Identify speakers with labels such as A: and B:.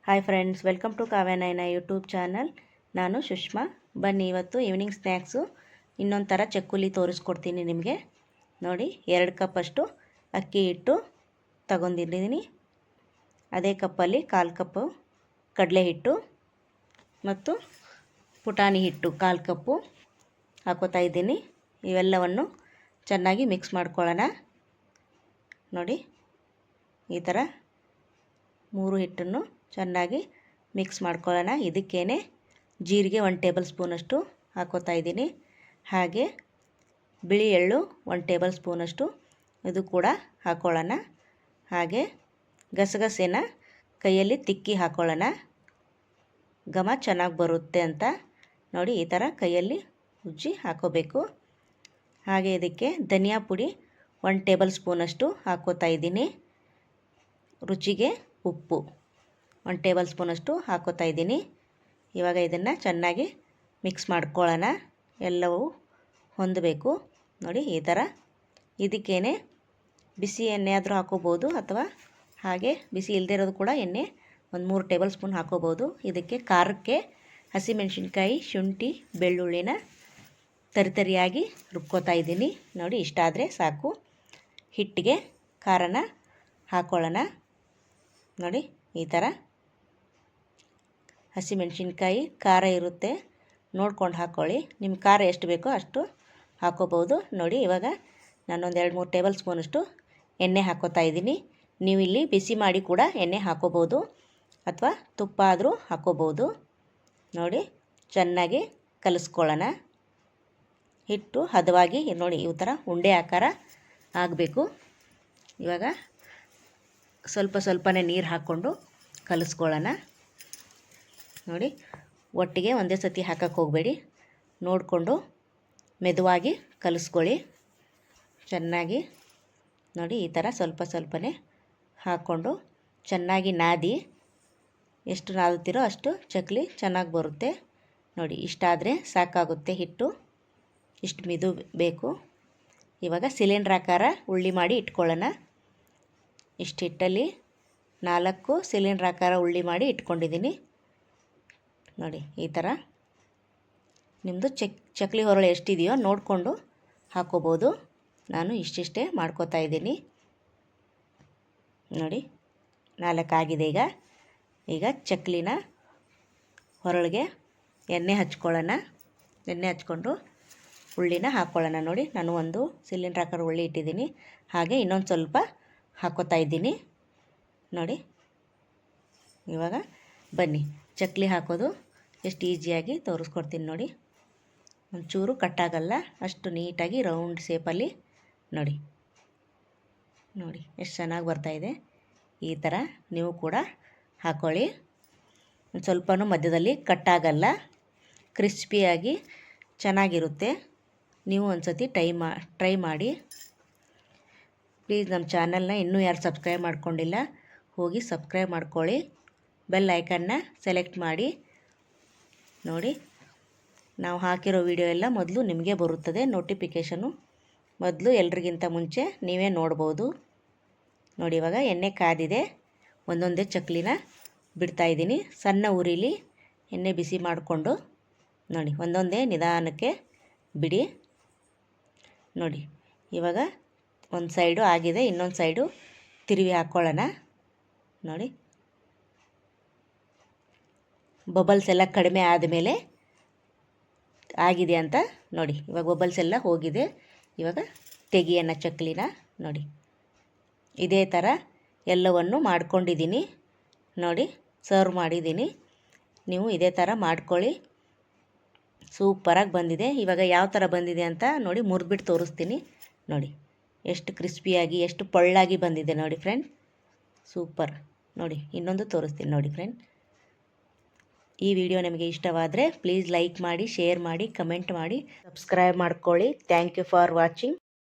A: Hi friends, welcome to Kavyanayana YouTube channel. ನಾನು ಸುಷ್ಮಾ. ಬನ್ನಿ, ಇವತ್ತು ಈವ್ನಿಂಗ್ ಸ್ನ್ಯಾಕ್ಸು ಇನ್ನೊಂದು ಥರ ಚಕ್ಕುಲಿ ತೋರಿಸ್ಕೊಡ್ತೀನಿ ನಿಮಗೆ. ನೋಡಿ, 2 ಕಪ್ಪಷ್ಟು ಅಕ್ಕಿ ಹಿಟ್ಟು ತಗೊಂಡಿದ್ದೀನಿ. ಅದೇ ಕಪ್ಪಲ್ಲಿ 1/4 ಕಪ್ಪು ಕಡಲೆ ಹಿಟ್ಟು ಮತ್ತು ಪುಟಾಣಿ ಹಿಟ್ಟು 1/4 ಕಪ್ಪು ಹಾಕೋತಾ ಇದ್ದೀನಿ. ಇವೆಲ್ಲವನ್ನು ಚೆನ್ನಾಗಿ ಮಿಕ್ಸ್ ಮಾಡ್ಕೊಳ್ಳೋಣ. ನೋಡಿ, ಈ ಥರ 3 ಹಿಟ್ಟನ್ನು ಚೆನ್ನಾಗಿ ಮಿಕ್ಸ್ ಮಾಡ್ಕೊಳ್ಳೋಣ. ಇದಕ್ಕೇನೆ ಜೀರಿಗೆ 1 ಟೇಬಲ್ ಸ್ಪೂನಷ್ಟು ಹಾಕೋತಾ ಇದ್ದೀನಿ. ಹಾಗೆ ಬಿಳಿ ಎಳ್ಳು 1 ಟೇಬಲ್ ಸ್ಪೂನಷ್ಟು ಇದು ಕೂಡ ಹಾಕೊಳ್ಳೋಣ. ಹಾಗೆ ಗಸಗಸೆನ ಕೈಯಲ್ಲಿ ತಿಕ್ಕಿ ಹಾಕೊಳ್ಳೋಣ, ಘಮ ಚೆನ್ನಾಗಿ ಬರುತ್ತೆ ಅಂತ. ನೋಡಿ, ಈ ಥರ ಕೈಯಲ್ಲಿ ಉಜ್ಜಿ ಹಾಕೋಬೇಕು. ಹಾಗೆ ಇದಕ್ಕೆ ಧನಿಯಾ ಪುಡಿ 1 ಟೇಬಲ್ ಸ್ಪೂನಷ್ಟು ಹಾಕೋತಾ ಇದ್ದೀನಿ. ರುಚಿಗೆ ಉಪ್ಪು 1 ಟೇಬಲ್ ಸ್ಪೂನಷ್ಟು ಹಾಕೋತಾ ಇದ್ದೀನಿ. ಇವಾಗ ಇದನ್ನು ಚೆನ್ನಾಗಿ ಮಿಕ್ಸ್ ಮಾಡ್ಕೊಳ್ಳೋಣ. ಎಲ್ಲವೂ ಹೊಂದಬೇಕು. ನೋಡಿ, ಈ ಥರ. ಇದಕ್ಕೇನೆ ಬಿಸಿ ಎಣ್ಣೆ ಆದರೂ ಹಾಕೋಬೋದು, ಅಥವಾ ಹಾಗೆ ಬಿಸಿ ಇಲ್ಲದೇ ಇರೋದು ಕೂಡ ಎಣ್ಣೆ 3 ಟೇಬಲ್ ಸ್ಪೂನ್ ಹಾಕೋಬೋದು. ಇದಕ್ಕೆ ಖಾರಕ್ಕೆ ಹಸಿಮೆಣಸಿನ್ಕಾಯಿ, ಶುಂಠಿ, ಬೆಳ್ಳುಳ್ಳಿನ ತರಿಯಾಗಿ ರುಬ್ಕೋತಾ ಇದ್ದೀನಿ. ನೋಡಿ, ಇಷ್ಟಾದರೆ ಸಾಕು. ಹಿಟ್ಟಿಗೆ ಖಾರನ ಹಾಕೊಳ್ಳೋಣ. ನೋಡಿ, ಈ ಥರ ಹಸಿಮೆಣಸಿನ್ಕಾಯಿ ಖಾರ ಇರುತ್ತೆ, ನೋಡ್ಕೊಂಡು ಹಾಕ್ಕೊಳ್ಳಿ. ನಿಮ್ಮ ಖಾರ ಎಷ್ಟು ಬೇಕೋ ಅಷ್ಟು ಹಾಕೋಬೋದು. ನೋಡಿ, ಇವಾಗ ನಾನೊಂದು 2-3 ಟೇಬಲ್ ಸ್ಪೂನಷ್ಟು ಎಣ್ಣೆ ಹಾಕೋತಾ ಇದ್ದೀನಿ. ನೀವು ಇಲ್ಲಿ ಬಿಸಿ ಮಾಡಿ ಕೂಡ ಎಣ್ಣೆ ಹಾಕೋಬೋದು, ಅಥವಾ ತುಪ್ಪ ಆದರೂ ಹಾಕೋಬೋದು. ನೋಡಿ, ಚೆನ್ನಾಗಿ ಕಲಿಸ್ಕೊಳ್ಳೋಣ. ಹಿಟ್ಟು ಹದವಾಗಿ ನೋಡಿ ಈ ಥರ ಉಂಡೆ ಆಕಾರ ಆಗಬೇಕು. ಇವಾಗ ಸ್ವಲ್ಪನೇ ನೀರು ಹಾಕ್ಕೊಂಡು ಕಲಿಸ್ಕೊಳ್ಳೋಣ. ನೋಡಿ, ಒಟ್ಟಿಗೆ ಒಂದೇ ಸತಿ ಹಾಕಕ್ಕೆ ಹೋಗಬೇಡಿ, ನೋಡಿಕೊಂಡು ಮೆದುವಾಗಿ ಕಲಿಸ್ಕೊಳ್ಳಿ ಚೆನ್ನಾಗಿ. ನೋಡಿ, ಈ ಥರ ಸ್ವಲ್ಪನೇ ಹಾಕ್ಕೊಂಡು ಚೆನ್ನಾಗಿ ನಾದಿ. ಎಷ್ಟು ನಾದುತ್ತೀರೋ ಅಷ್ಟು ಚಕ್ಲಿ ಚೆನ್ನಾಗಿ ಬರುತ್ತೆ. ನೋಡಿ, ಇಷ್ಟಾದರೆ ಸಾಕಾಗುತ್ತೆ. ಹಿಟ್ಟು ಇಷ್ಟು ಮಿದು ಬೇಕು. ಇವಾಗ ಸಿಲಿಂಡ್ರ್ ಆಕಾರ ಉಳ್ಳಿ ಮಾಡಿ ಇಟ್ಕೊಳ್ಳೋಣ. ಇಷ್ಟು ಹಿಟ್ಟಲ್ಲಿ 4 ಸಿಲಿಂಡ್ರ್ ಆಕಾರ ಉಳ್ಳಿ ಮಾಡಿ ಇಟ್ಕೊಂಡಿದ್ದೀನಿ. ನೋಡಿ, ಈ ಥರ ನಿಮ್ಮದು ಚಕ್ಲಿ ಹೊರಳು ಎಷ್ಟಿದೆಯೋ ನೋಡಿಕೊಂಡು ಹಾಕೋಬೋದು. ನಾನು ಇಷ್ಟಿಷ್ಟೇ ಮಾಡ್ಕೋತಾ ಇದ್ದೀನಿ. ನೋಡಿ, 4 ಆಗಿದೆ. ಈಗ ಚಕ್ಲಿನ ಹೊರಳಿಗೆ ಎಣ್ಣೆ ಹಚ್ಕೊಳ್ಳೋಣ. ಎಣ್ಣೆ ಹಚ್ಕೊಂಡು ಉಳ್ಳಿನ ಹಾಕ್ಕೊಳ್ಳೋಣ. ನೋಡಿ, ನಾನು ಒಂದು ಸಿಲಿಂಡ್ರ್ ಆಕಾರ ಉಳ್ಳಿ ಇಟ್ಟಿದ್ದೀನಿ. ಹಾಗೆ ಇನ್ನೊಂದು ಸ್ವಲ್ಪ ಹಾಕೋತಾ ಇದ್ದೀನಿ. ನೋಡಿ, ಇವಾಗ ಬನ್ನಿ ಚಕ್ಲಿ ಹಾಕೋದು ಎಷ್ಟು ಈಸಿಯಾಗಿ ತೋರಿಸ್ಕೊಡ್ತೀನಿ. ನೋಡಿ, ಒಂಚೂರು ಕಟ್ಟಾಗಲ್ಲ, ಅಷ್ಟು ನೀಟಾಗಿ ರೌಂಡ್ ಶೇಪಲ್ಲಿ ನೋಡಿ ಎಷ್ಟು ಚೆನ್ನಾಗಿ ಬರ್ತಾಯಿದೆ. ಈ ಥರ ನೀವು ಕೂಡ ಹಾಕ್ಕೊಳ್ಳಿ. ಒಂದು ಸ್ವಲ್ಪನೂ ಮಧ್ಯದಲ್ಲಿ ಕಟ್ಟಾಗಲ್ಲ, ಕ್ರಿಸ್ಪಿಯಾಗಿ ಚೆನ್ನಾಗಿರುತ್ತೆ. ನೀವು ಒಂದು ಸತಿ ಟ್ರೈ ಮಾಡಿ. ಪ್ಲೀಸ್ ನಮ್ಮ ಚಾನಲ್ನ ಇನ್ನೂ ಯಾರು ಸಬ್ಸ್ಕ್ರೈಬ್ ಮಾಡ್ಕೊಂಡಿಲ್ಲ, ಹೋಗಿ ಸಬ್ಸ್ಕ್ರೈಬ್ ಮಾಡ್ಕೊಳ್ಳಿ. ಬೆಲ್ ಐಕನ್ನ ಸೆಲೆಕ್ಟ್ ಮಾಡಿ. ನೋಡಿ, ನಾವು ಹಾಕಿರೋ ವಿಡಿಯೋ ಎಲ್ಲ ಮೊದಲು ನಿಮಗೆ ಬರುತ್ತದೆ, ನೋಟಿಫಿಕೇಷನು ಮೊದಲು ಎಲ್ರಿಗಿಂತ ಮುಂಚೆ ನೀವೇ ನೋಡ್ಬೋದು. ನೋಡಿ, ಇವಾಗ ಎಣ್ಣೆ ಕಾದಿದೆ. ಒಂದೊಂದೇ ಚಕ್ಲಿನ ಬಿಡ್ತಾಯಿದ್ದೀನಿ. ಸಣ್ಣ ಉರಿಲಿ ಎಣ್ಣೆ ಬಿಸಿ ಮಾಡಿಕೊಂಡು ನೋಡಿ ಒಂದೊಂದೇ ನಿಧಾನಕ್ಕೆ ಬಿಡಿ. ನೋಡಿ, ಇವಾಗ ಒಂದು ಸೈಡು ಆಗಿದೆ, ಇನ್ನೊಂದು ಸೈಡು ತಿರುವಿ ಹಾಕ್ಕೊಳ್ಳೋಣ. ನೋಡಿ, ಬಬಲ್ಸ್ ಎಲ್ಲ ಕಡಿಮೆ ಆದಮೇಲೆ ಆಗಿದೆ ಅಂತ ನೋಡಿ. ಇವಾಗ ಬಬಲ್ಸ್ ಎಲ್ಲ ಹೋಗಿದೆ. ಇವಾಗ ತೆಗಿಯೋಣ ಚಕ್ಲಿನ. ನೋಡಿ, ಇದೇ ಥರ ಎಲ್ಲವನ್ನು ಮಾಡ್ಕೊಂಡಿದ್ದೀನಿ. ನೋಡಿ, ಸರ್ವ್ ಮಾಡಿದ್ದೀನಿ. ನೀವು ಇದೇ ಥರ ಮಾಡ್ಕೊಳ್ಳಿ. ಸೂಪರಾಗಿ ಬಂದಿದೆ. ಇವಾಗ ಯಾವ ಥರ ಬಂದಿದೆ ಅಂತ ನೋಡಿ, ಮುರಿದ್ಬಿಟ್ಟು ತೋರಿಸ್ತೀನಿ. ನೋಡಿ, ಎಷ್ಟು ಕ್ರಿಸ್ಪಿಯಾಗಿ ಎಷ್ಟು ಪೊಳ್ಳಾಗಿ ಬಂದಿದೆ ನೋಡಿ ಫ್ರೆಂಡ್, ಸೂಪರ್. ನೋಡಿ, ಇನ್ನೊಂದು ತೋರಿಸ್ತೀನಿ ನೋಡಿ ಫ್ರೆಂಡ್. ಈ ವಿಡಿಯೋ ನಿಮಗೆ ಇಷ್ಟವಾದರೆ ಪ್ಲೀಸ್ ಲೈಕ್ ಮಾಡಿ, ಶೇರ್ ಮಾಡಿ, ಕಮೆಂಟ್ ಮಾಡಿ, ಸಬ್ಸ್ಕ್ರೈಬ್ ಮಾಡ್ಕೊಳ್ಳಿ. Thank you for watching.